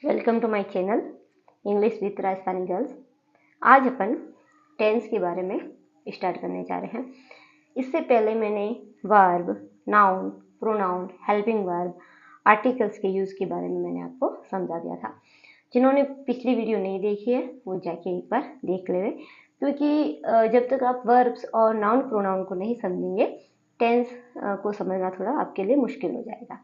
Welcome to my channel English with Rajasthani girls. आज अपन tense के बारे में स्टार्ट करने जा रहे हैं। इससे पहले मैंने verb, noun, pronoun, helping verb, articles के यूज़ के बारे में मैंने आपको समझा दिया था। जिन्होंने पिछली वीडियो नहीं देखी है वो जाके एक बार देख ले, क्योंकि जब तक आप वर्ब्स और नाउन प्रोनाउन को नहीं समझेंगे टेंस को समझना थोड़ा आपके लिए मुश्किल हो जाएगा।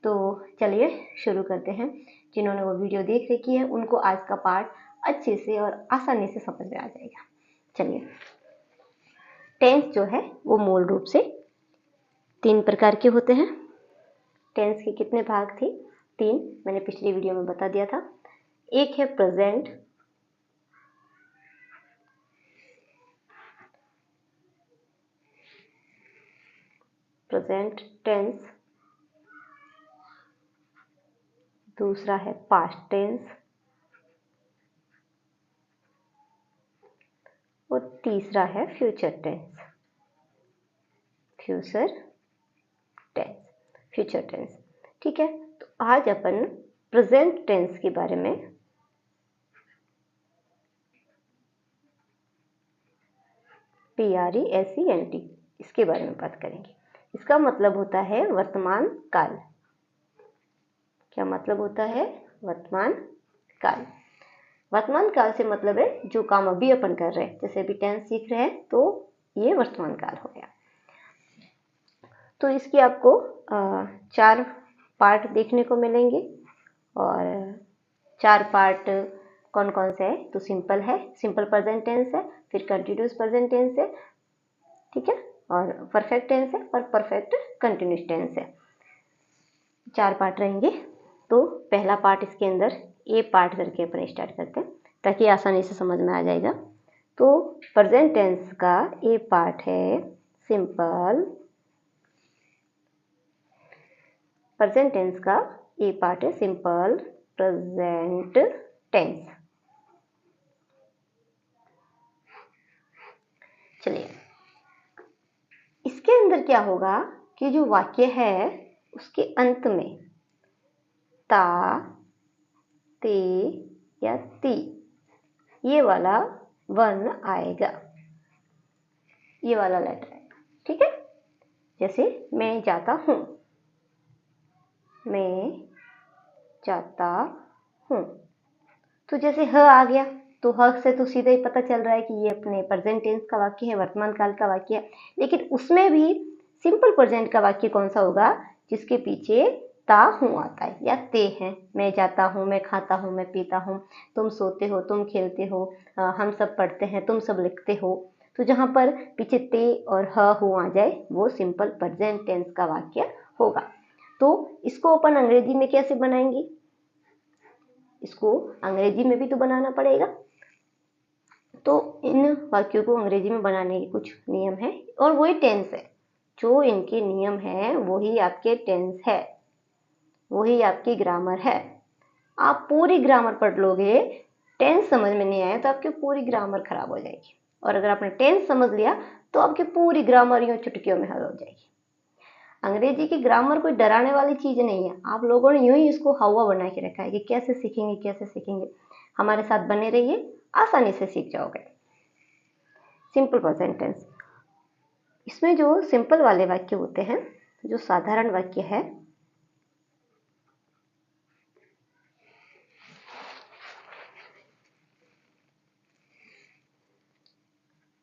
तो चलिए शुरू करते हैं। जिन्होंने वो वीडियो देख रखी है उनको आज का पार्ट अच्छे से और आसानी से समझ में आ जाएगा। चलिए, टेंस जो है वो मूल रूप से 3 प्रकार के होते हैं। टेंस के कितने भाग थे? 3, मैंने पिछली वीडियो में बता दिया था। एक है प्रेजेंट, टेंस। दूसरा है पास्ट टेंस और तीसरा है फ्यूचर टेंस। फ्यूचर टेंस, ठीक है। तो आज अपन प्रेजेंट टेंस के बारे में PRESENT इसके बारे में बात करेंगे। इसका मतलब होता है वर्तमान काल। क्या मतलब होता है? वर्तमान काल। वर्तमान काल से मतलब है जो काम अभी अपन कर रहे हैं, जैसे अभी टेंस सीख रहे हैं तो ये वर्तमान काल हो गया। तो इसकी आपको 4 पार्ट देखने को मिलेंगे और 4 पार्ट कौन कौन से है? तो सिंपल है, सिंपल प्रेजेंट टेंस है, फिर कंटिन्यूअस प्रेजेंट टेंस है, ठीक है, और परफेक्ट टेंस है और परफेक्ट कंटिन्यूअस टेंस है। 4 पार्ट रहेंगे। तो पहला पार्ट इसके अंदर ए पार्ट करके अपन स्टार्ट करते हैं ताकि आसानी से समझ में आ जाएगा। तो प्रेजेंट टेंस का ए पार्ट है सिंपल। प्रेजेंट टेंस का ए पार्ट है सिंपल प्रेजेंट टेंस। चलिए, इसके अंदर क्या होगा कि जो वाक्य है उसके अंत में ता, ते या ती ये वाला वर्ण आएगा, ये वाला लेटर आएगा, ठीक है। जैसे मैं जाता हूं, मैं जाता हूं, तो जैसे ह आ गया तो ह से तो सीधा ही पता चल रहा है कि ये अपने प्रेजेंट टेंस का वाक्य है, वर्तमान काल का वाक्य है। लेकिन उसमें भी सिंपल प्रेजेंट का वाक्य कौन सा होगा? जिसके पीछे ता हूं आता है या ते है। मैं जाता हूं, मैं खाता हूं, मैं पीता हूं, तुम सोते हो, तुम खेलते हो, हम सब पढ़ते हैं, तुम सब लिखते हो। तो जहां पर पीछे ते और ह हूं आ जाए वो सिंपल प्रेजेंट टेंस का वाक्य होगा। तो इसको अपन अंग्रेजी में कैसे बनाएंगे? इसको अंग्रेजी में भी तो बनाना पड़ेगा। तो इन वाक्यों को अंग्रेजी में बनाने के कुछ नियम है और वही टेंस है। जो इनके नियम है वही आपके टेंस है, वही आपकी ग्रामर है। आप पूरी ग्रामर पढ़ लोगे, टेंस समझ में नहीं आया तो आपकी पूरी ग्रामर खराब हो जाएगी, और अगर आपने टेंस समझ लिया तो आपकी पूरी ग्रामर यूं चुटकियों में हल हो जाएगी। अंग्रेजी की ग्रामर कोई डराने वाली चीज नहीं है। आप लोगों ने यूं ही इसको हवा बना के रखा है कि कैसे सीखेंगे कैसे सीखेंगे। हमारे साथ बने रहिए, आसानी से सीख जाओगे। सिंपल प्रेजेंट टेंस, इसमें जो सिंपल वाले वाक्य होते हैं, जो साधारण वाक्य है,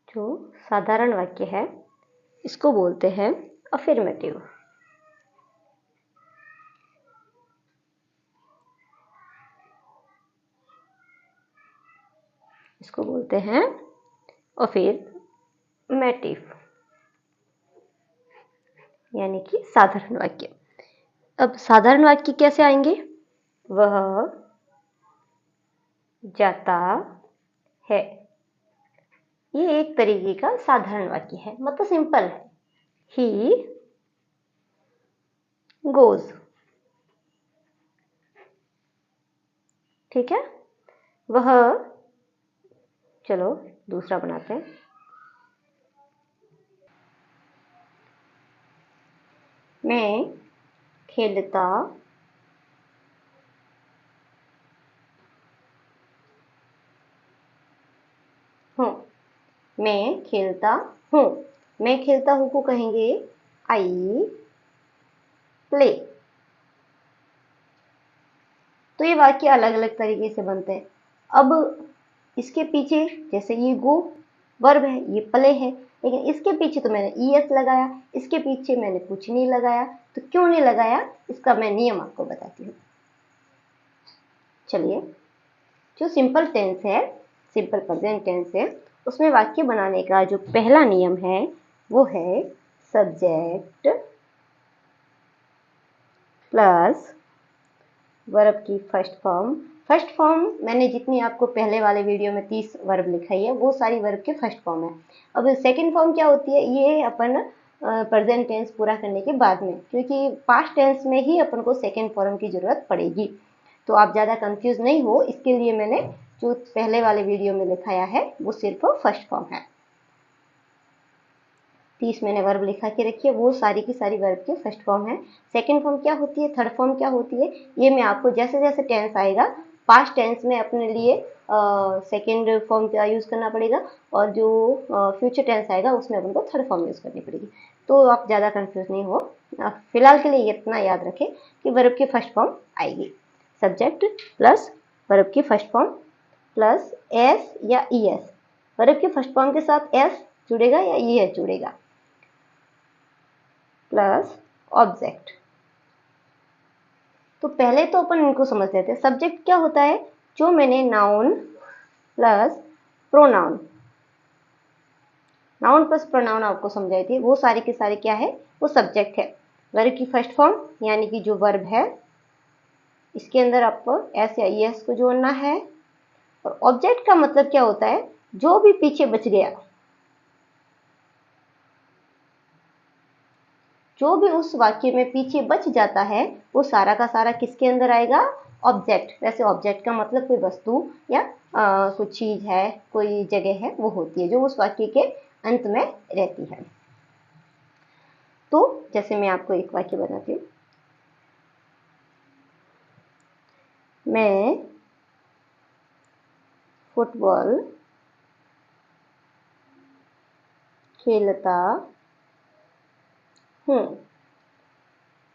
जो साधारण वाक्य है इसको बोलते हैं अफर्मेटिव। इसको बोलते हैं अफर्मेटिव, यानी कि साधारण वाक्य। अब साधारण वाक्य कैसे आएंगे? वह जाता है, ये एक तरीके का साधारण वाक्य है, मतलब सिंपल है। ही गोज, ठीक है। वह, चलो दूसरा बनाते हैं। मैं खेलता मैं खेलता हूँ। मैं खेलता हूँ को कहेंगे आई प्ले। तो ये वाक्य अलग अलग तरीके से बनते हैं। अब इसके पीछे जैसे ये गो वर्ब है, ये प्ले है, लेकिन इसके पीछे तो मैंने ईएस लगाया, इसके पीछे मैंने कुछ नहीं लगाया। तो क्यों नहीं लगाया, इसका मैं नियम आपको बताती हूँ। चलिए, जो सिंपल टेंस है, सिंपल प्रेजेंट टेंस है, उसमें वाक्य बनाने का जो पहला नियम है वो है सब्जेक्ट प्लस वर्ब की फर्स्ट फॉर्म। फर्स्ट फॉर्म मैंने जितनी आपको पहले वाले वीडियो में 30 वर्ब लिखाई है, वो सारी वर्ब के फर्स्ट फॉर्म है। अब सेकंड फॉर्म क्या होती है, ये अपन प्रेजेंट टेंस पूरा करने के बाद में, क्योंकि पास्ट टेंस में ही अपन को सेकंड फॉर्म की जरूरत पड़ेगी। तो आप ज़्यादा कंफ्यूज नहीं हो, इसके लिए मैंने जो पहले वाले वीडियो में लिखाया है वो सिर्फ फर्स्ट फॉर्म है। 30 मैंने वर्ब लिखा के रखी है, वो सारी की सारी वर्ब के फर्स्ट फॉर्म है। सेकंड फॉर्म क्या होती है, थर्ड फॉर्म क्या होती है, ये मैं आपको जैसे जैसे टेंस आएगा, पास्ट टेंस में अपने लिए सेकंड फॉर्म का यूज़ करना पड़ेगा, और जो फ्यूचर टेंस आएगा उसमें अपन को थर्ड फॉर्म यूज़ करनी पड़ेगी। तो आप ज़्यादा कंफ्यूज नहीं हो। फिलहाल के लिए इतना याद रखें कि वर्ब की फर्स्ट फॉर्म आएगी सब्जेक्ट प्लस वर्ब की फर्स्ट फॉर्म प्लस एस या ई एस। वर्ब के फर्स्ट फॉर्म के साथ एस जुड़ेगा या ई एस जुड़ेगा, प्लस ऑब्जेक्ट। तो पहले तो अपन इनको समझ लेते हैं। सब्जेक्ट क्या होता है, जो मैंने noun plus pronoun, noun plus pronoun आपको समझाई थी, वो सारे के सारे क्या है, वो सब्जेक्ट है। वर्ब की फर्स्ट फॉर्म यानी कि जो वर्ब है, इसके अंदर आपको एस या ई एस को जोड़ना है। और ऑब्जेक्ट का मतलब क्या होता है, जो भी पीछे बच गया, जो भी उस वाक्य में पीछे बच जाता है, वो सारा का सारा किसके अंदर आएगा, ऑब्जेक्ट। वैसे ऑब्जेक्ट का मतलब कोई वस्तु या कुछ चीज है, कोई जगह है, वो होती है जो उस वाक्य के अंत में रहती है। तो जैसे मैं आपको एक वाक्य बताती हूँ, मैं फुटबॉल खेलता हूँ,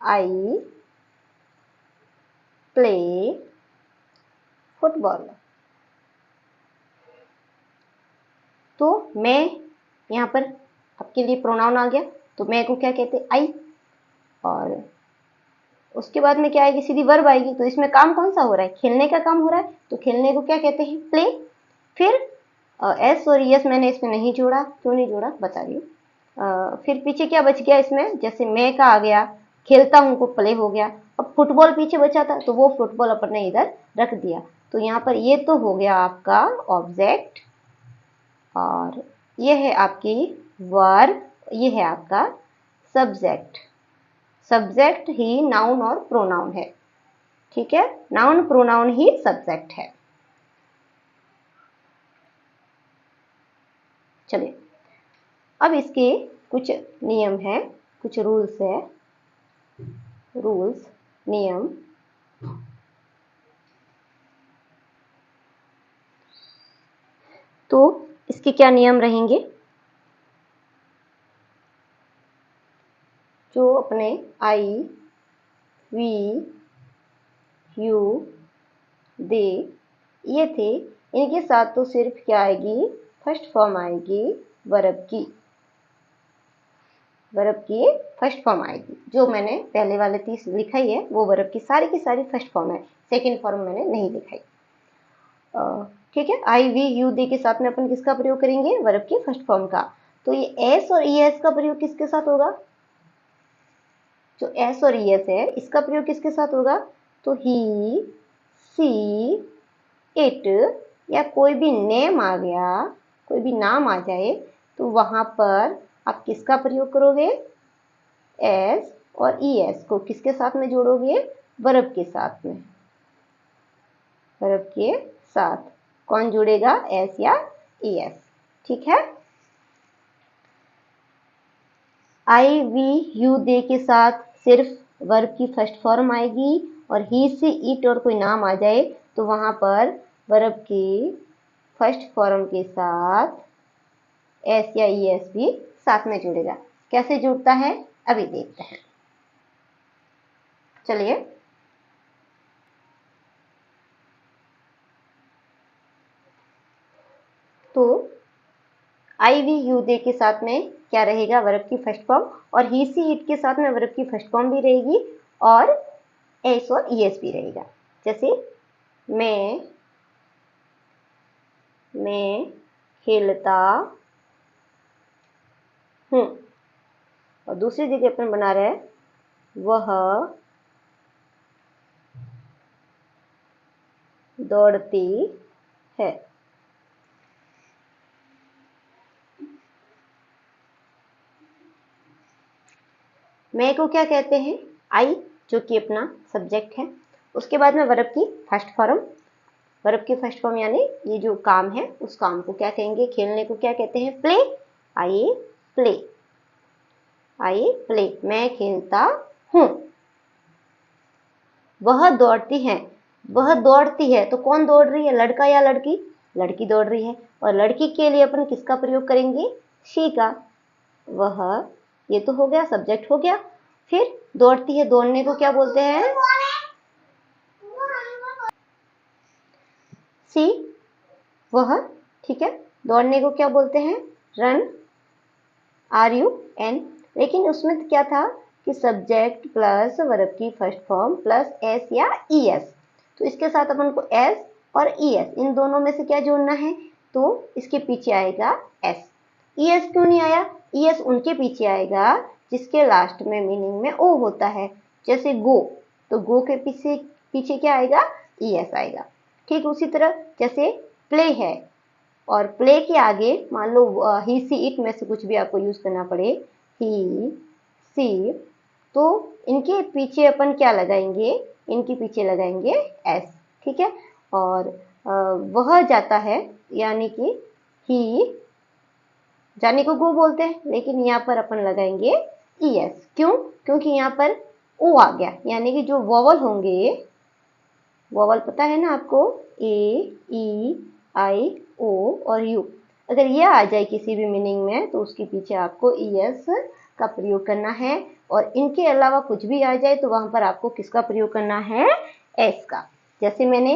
आई प्ले फुटबॉल। तो मैं यहाँ पर आपके लिए प्रोनाउन आ गया, तो मैं को क्या कहते हैं, आई, और उसके बाद में क्या आएगी, सीधी वर्ब आएगी। तो इसमें काम कौन सा हो रहा है, खेलने का काम हो रहा है, तो खेलने को क्या कहते हैं, प्ले। फिर एस और यस मैंने इसमें नहीं जोड़ा, क्यों नहीं जोड़ा बता रही हूँ। फिर पीछे क्या बच गया इसमें, जैसे मैं का आ गया, खेलता हूँ को प्ले हो गया। अब फुटबॉल पीछे बचा था, तो वो फुटबॉल अपन ने इधर रख दिया। तो यहाँ पर ये तो हो गया आपका ऑब्जेक्ट, और ये है आपकी वर्ब, ये है आपका सब्जेक्ट। सब्जेक्ट ही नाउन और प्रोनाउन है, ठीक है, नाउन प्रोनाउन ही सब्जेक्ट है। चलिए, अब इसके कुछ नियम है, कुछ रूल्स है, रूल्स नियम। तो इसके क्या नियम रहेंगे, जो अपने आई वी यू दे ये थे, इनके साथ तो सिर्फ क्या आएगी, फर्स्ट फॉर्म आएगी वर्ब की, वर्ब की फर्स्ट फॉर्म आएगी। जो मैंने पहले वाले 30 लिखाई है वो वर्ब की सारी फर्स्ट फॉर्म है, सेकंड फॉर्म मैंने नहीं लिखाई। ठीक है, आई वी यू दे के साथ में अपन किसका प्रयोग करेंगे, वर्ब की फर्स्ट फॉर्म का। तो ये एस और ई एस का प्रयोग किसके साथ होगा, जो एस और ई एस है इसका प्रयोग किसके साथ होगा, तो ही सी इट, या कोई भी नेम आ गया, कोई भी नाम आ जाए, तो वहां पर आप किसका प्रयोग करोगे, एस, और ई एस को किसके साथ में जोड़ोगे, वर्ब के साथ में, वर्ब के साथ। कौन जुड़ेगा, एस या ई एस, ठीक है। आई वी यू दे के साथ सिर्फ वर्ब की फर्स्ट फॉर्म आएगी, और ही सी इट और कोई नाम आ जाए तो वहां पर वर्ब की फर्स्ट फॉर्म के साथ एस या ईएस भी साथ में जुड़ेगा। कैसे जुड़ता है अभी देखते हैं। चलिए, तो आई वी यू दे के साथ में क्या रहेगा, वर्ब की फर्स्ट फॉर्म, और ही सी इट के साथ में वर्ब की फर्स्ट फॉर्म भी रहेगी और एस और ईएस भी रहेगा। जैसे मैं खेलता हूँ, और दूसरी जगह अपन बना रहे हैं वह दौड़ती है। मैं को क्या कहते हैं, आई, जो कि अपना सब्जेक्ट है। उसके बाद में वर्ब की फर्स्ट फॉर्म, वर्ब की फर्स्ट फॉर्म यानी ये जो काम है उस काम को क्या कहेंगे, खेलने को क्या कहते हैं, play. I play, I play, मैं खेलता हूँ। वह दौड़ती है, वह दौड़ती है, तो कौन दौड़ रही है, लड़का या लड़की, लड़की दौड़ रही है, और लड़की के लिए अपन किसका प्रयोग करेंगे, शी का। वह, ये तो हो गया, सब्जेक्ट हो गया। फिर दौड़ती है, दौड़ने को क्या बोलते हैं, सी, वह, ठीक है। दौड़ने को क्या बोलते हैं, रन, आर यू एन। लेकिन उसमें क्या था कि सब्जेक्ट प्लस वर्ब की फर्स्ट फॉर्म प्लस एस या ई एस, तो इसके साथ अपन को एस और ई एस इन दोनों में से क्या जोड़ना है, तो इसके पीछे आएगा एस। ई एस क्यों नहीं आया, ई एस उनके पीछे आएगा जिसके लास्ट में मीनिंग में ओ होता है। जैसे गो, तो गो के पीछे पीछे क्या आएगा, ई एस आएगा। ठीक उसी तरह जैसे प्ले है, और प्ले के आगे मान लो ही सी इट में से कुछ भी आपको यूज करना पड़े, ही सी, तो इनके पीछे अपन क्या लगाएंगे, इनके पीछे लगाएंगे एस, ठीक है। और वह जाता है, यानी कि ही, जाने को गो बोलते हैं, लेकिन यहाँ पर अपन लगाएंगे ई एस। क्यों, क्योंकि यहाँ पर ओ आ गया, यानी कि जो वोवल होंगे, वोवल पता है ना आपको, ए, ई, आई, ओ और यू, अगर ये आ जाए किसी भी मीनिंग में तो उसके पीछे आपको ई एस का प्रयोग करना है, और इनके अलावा कुछ भी आ जाए तो वहां पर आपको किसका प्रयोग करना है, एस का। जैसे मैंने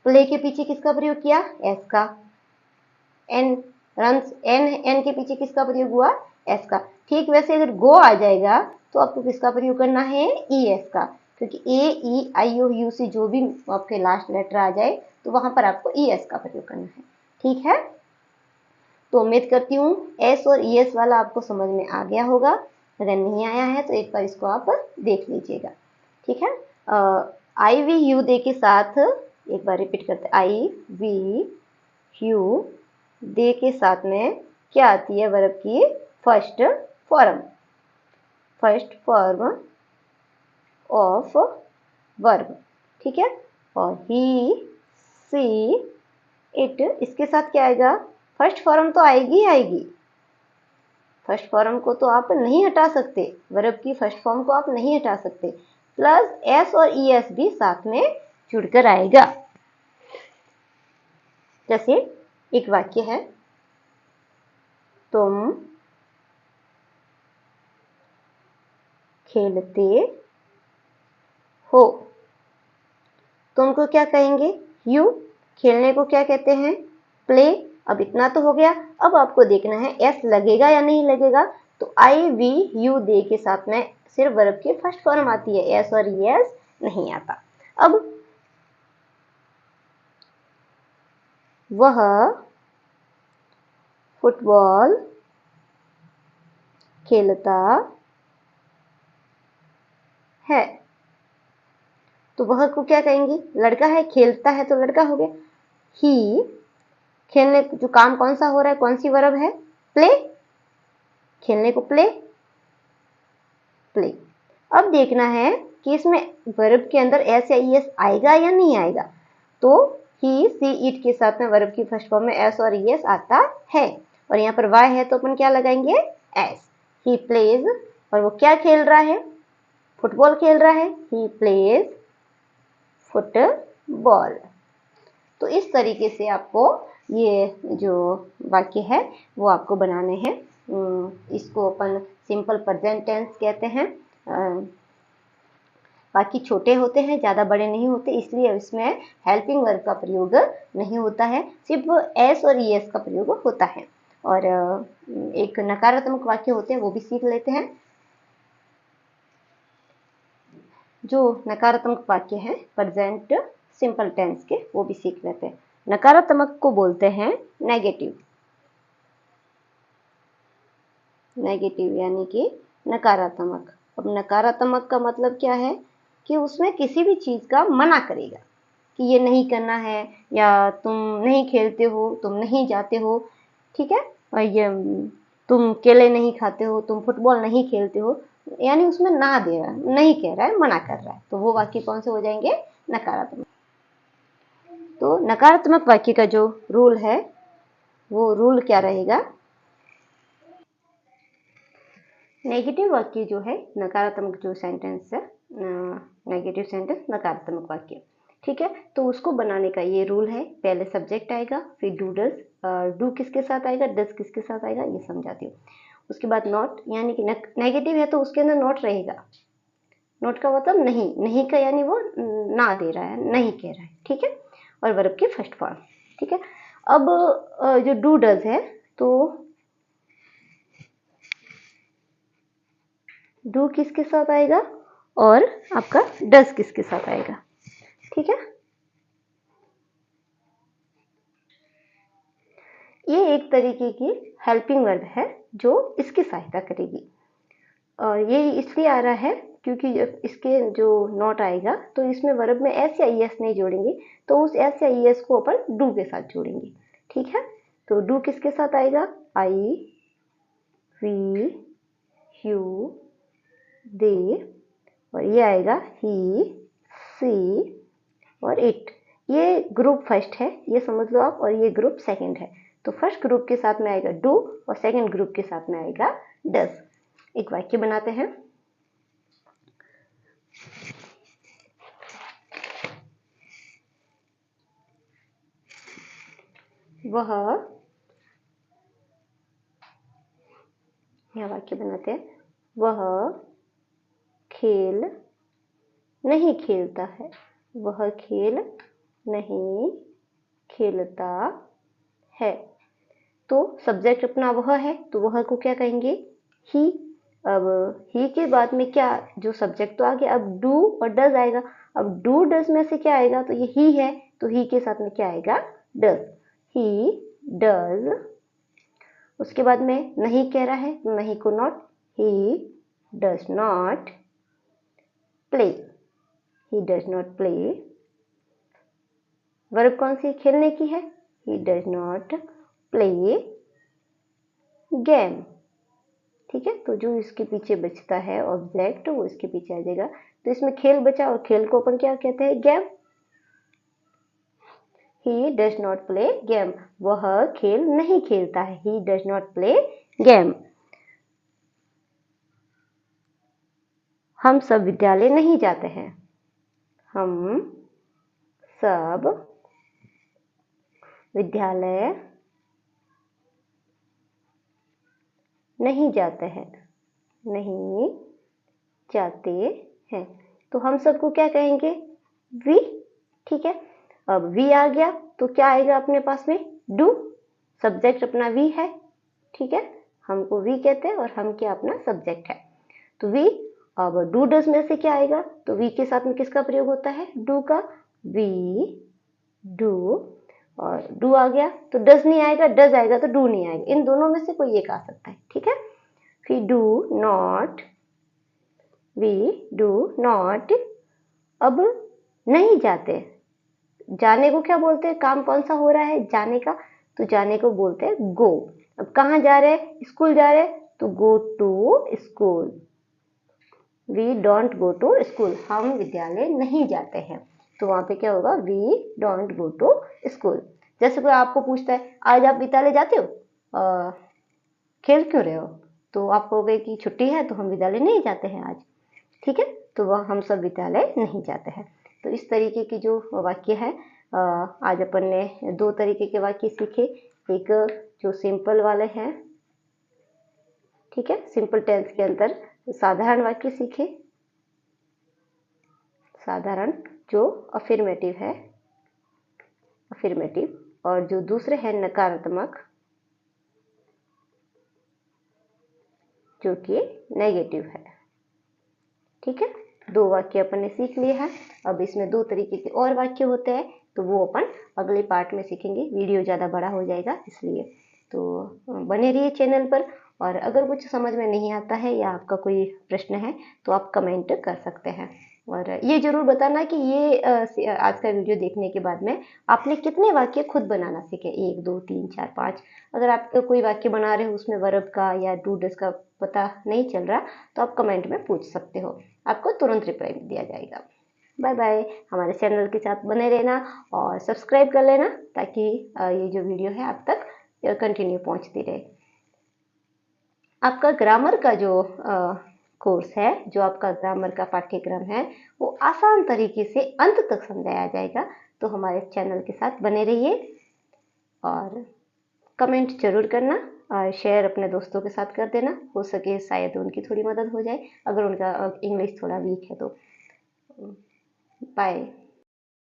प्ले के पीछे किसका प्रयोग किया, एस का। एन रन्स, एन के पीछे किसका प्रयोग हुआ, एस का। ठीक वैसे अगर गो आ जाएगा तो आपको किसका प्रयोग करना है, ई एस का, क्योंकि ए, ई, आई, ओ, यू से जो भी आपके लास्ट लेटर आ जाए तो वहां पर आपको ई एस का प्रयोग करना है। ठीक है, तो उम्मीद करती हूँ एस और ई एस वाला आपको समझ में आ गया होगा। अगर नहीं आया है तो एक बार इसको आप देख लीजिएगा। ठीक है, आई वी यू दे के साथ एक बार रिपीट करते हैं, आई वी यू दे के साथ में क्या आती है, वर्ब की first form, first form of verb, ठीक है। और ही सी इट, इसके साथ क्या आएगा, फर्स्ट फॉर्म तो आएगी ही आएगी, फर्स्ट फॉर्म को तो आप नहीं हटा सकते, वर्ब की फर्स्ट फॉर्म को आप नहीं हटा सकते, प्लस एस और ई एस भी साथ में जुड़कर आएगा। जैसे एक वाक्य है, तुम खेलते हो, तुमको क्या कहेंगे, यू, खेलने को क्या कहते हैं, प्ले। अब इतना तो हो गया, अब आपको देखना है एस लगेगा या नहीं लगेगा। तो आई वी यू दे के साथ में सिर्फ वर्ब की फर्स्ट फॉर्म आती है, एस और एस नहीं आता। अब वह फुटबॉल खेलता है, तो वह को क्या कहेंगे, लड़का है, खेलता है तो लड़का हो गया। ही, खेलने जो काम कौन सा हो रहा है, कौन सी वर्ब है, प्ले, खेलने को प्ले, प्ले। अब देखना है कि इसमें वर्ब के अंदर एस या ई एस आएगा या नहीं आएगा। तो ही सी इट के साथ में वर्ब की फर्स्ट फॉर्म में एस और ई एस आता है, और यहाँ पर वाई है तो अपन क्या लगाएंगे, एस। ही प्लेज, और वो क्या खेल रहा है, फुटबॉल खेल रहा है, ही प्लेज फुटबॉल। तो इस तरीके से आपको ये जो वाक्य है वो आपको बनाने हैं। इसको अपन सिंपल प्रेजेंट टेंस कहते हैं। बाकी छोटे होते हैं, ज़्यादा बड़े नहीं होते, इसलिए इसमें हेल्पिंग वर्ब का प्रयोग नहीं होता है, सिर्फ एस और ईएस का प्रयोग होता है। और एक नकारात्मक वाक्य होते हैं, वो भी सीख लेते हैं। जो नकारात्मक वाक्य हैं प्रेजेंट सिंपल टेंस के, वो भी सीख लेते हैं। नकारात्मक को बोलते हैं नेगेटिव। नेगेटिव यानी कि नकारात्मक। अब नकारात्मक का मतलब क्या है कि उसमें किसी भी चीज़ का मना करेगा कि ये नहीं करना है, या तुम नहीं खेलते हो, तुम नहीं जाते हो, ठीक है, और ये तुम केले नहीं खाते हो, तुम फुटबॉल नहीं खेलते हो, यानी उसमें ना दे रहा है, नहीं कह रहा है, मना कर रहा है, तो वो वाक्य कौन से हो जाएंगे? नकारात्मक। तो नकारात्मक वाक्य का जो रूल है वो रूल क्या रहेगा? नेगेटिव वाक्य जो है, नकारात्मक जो सेंटेंस है, नेगेटिव सेंटेंस नकारात्मक वाक्य, ठीक है, तो उसको बनाने का ये रूल है। पहले सब्जेक्ट आएगा, फिर डू डज, डू किसके साथ आएगा, डज किसके साथ आएगा, ये समझाती हूँ। उसके बाद नॉट, यानी कि नेगेटिव है तो उसके अंदर नॉट रहेगा। नॉट का मतलब नहीं, नहीं का यानी वो ना दे रहा है, नहीं कह रहा है, ठीक है, और वर्ब की फर्स्ट फॉर्म, ठीक है। अब जो डू डज है, तो डू किसके साथ आएगा और आपका डज किसके साथ आएगा, ठीक है। ये एक तरीके की हेल्पिंग वर्ब है जो इसकी सहायता करेगी, और ये इसलिए आ रहा है क्योंकि इसके जो नॉट आएगा तो इसमें वर्ब में एस या ईएस नहीं जोड़ेंगे, तो उस एस या ईएस को अपन डू के साथ जोड़ेंगे, ठीक है। तो डू किसके साथ आएगा? आई, वी, यू, दे, और ये आएगा ही, सी और इट। ये ग्रुप फर्स्ट है, ये समझ लो आप, और ये ग्रुप सेकंड है। तो फर्स्ट ग्रुप के साथ में आएगा डू और सेकंड ग्रुप के साथ में आएगा डज। एक वाक्य बनाते हैं। वह, यह वाक्य बनाते हैं, वह खेल नहीं खेलता है, वह खेल नहीं खेलता है। तो सब्जेक्ट अपना वह है, तो वह को क्या कहेंगे? ही। अब ही के बाद में क्या, जो सब्जेक्ट तो आ गया, अब डू और डज आएगा। अब डू डज में से क्या आएगा? तो ये ही है, तो ही के साथ में क्या आएगा? डज। He does. उसके बाद में नहीं कह रहा है, नहीं को not, he does not play, he does not play. Verb कौन सी? खेलने की है, he does not play game, ठीक है। तो जो इसके पीछे बचता है ऑब्जेक्ट, वो इसके पीछे आ जाएगा। तो इसमें खेल बचा, और खेल को अपन क्या कहते हैं? Game. He does not play game, वह खेल नहीं खेलता है, he does not play game. हम सब विद्यालय नहीं जाते हैं, हम सब विद्यालय नहीं जाते हैं, नहीं जाते हैं। तो हम सबको क्या कहेंगे? वी, ठीक है। अब वी आ गया तो क्या आएगा अपने पास में? डू। सब्जेक्ट अपना वी है, ठीक है, हमको वी कहते हैं, और हम क्या? अपना सब्जेक्ट है, तो वी। अब डू डज में से क्या आएगा? तो वी के साथ में किसका प्रयोग होता है? डू का। वी डू, और डू आ गया तो डज नहीं आएगा, डज आएगा तो डू नहीं आएगा, इन दोनों में से कोई एक आ सकता है, ठीक है। फिर do not, we do not. अब नहीं जाते, जाने को क्या बोलते हैं? काम कौन सा हो रहा है? जाने का, तो जाने को बोलते हैं गो। अब कहाँ जा रहे हैं? स्कूल जा रहे हैं, तो go to school. We don't go to school, हम विद्यालय नहीं जाते हैं, तो वहां पे क्या होगा? We don't go to school. जैसे कोई आपको पूछता है, आज आप विद्यालय जाते हो? खेल क्यों रहे हो? तो आप कहोगे कि छुट्टी है, तो हम विद्यालय नहीं जाते हैं आज, ठीक है। तो वह हम सब विद्यालय नहीं जाते हैं। तो इस तरीके की जो वाक्य है आज अपन ने दो तरीके के वाक्य सीखे, एक जो सिंपल वाले हैं, ठीक है, सिंपल टेंस के अंदर साधारण वाक्य सीखे, साधारण जो अफर्मेटिव है, अफर्मेटिव, और जो दूसरे हैं नकारात्मक जो कि नेगेटिव है। ठीक है, दो वाक्य अपन ने सीख लिए हैं। अब इसमें दो तरीके के और वाक्य होते हैं, तो वो अपन अगले पार्ट में सीखेंगे। वीडियो ज़्यादा बड़ा हो जाएगा इसलिए, तो बने रहिए चैनल पर। और अगर कुछ समझ में नहीं आता है या आपका कोई प्रश्न है तो आप कमेंट कर सकते हैं। और ये जरूर बताना कि ये आज का वीडियो देखने के बाद में आपने कितने वाक्य खुद बनाना सीखे, 1 2 3 4 5। अगर आप कोई वाक्य बना रहे हो उसमें वर्ब का या डू डज का पता नहीं चल रहा तो आप कमेंट में पूछ सकते हो, आपको तुरंत रिप्लाई दिया जाएगा। बाय बाय, हमारे चैनल के साथ बने रहना और सब्सक्राइब कर लेना ताकि ये जो वीडियो है आप तक कंटिन्यू पहुंचती रहे। आपका ग्रामर का जो कोर्स है, जो आपका ग्रामर का पाठ्यक्रम है, वो आसान तरीके से अंत तक समझाया जाएगा। तो हमारे चैनल के साथ बने रहिए और कमेंट जरूर करना और शेयर अपने दोस्तों के साथ कर देना, हो सके शायद उनकी थोड़ी मदद हो जाए अगर उनका इंग्लिश थोड़ा वीक है तो। बाय।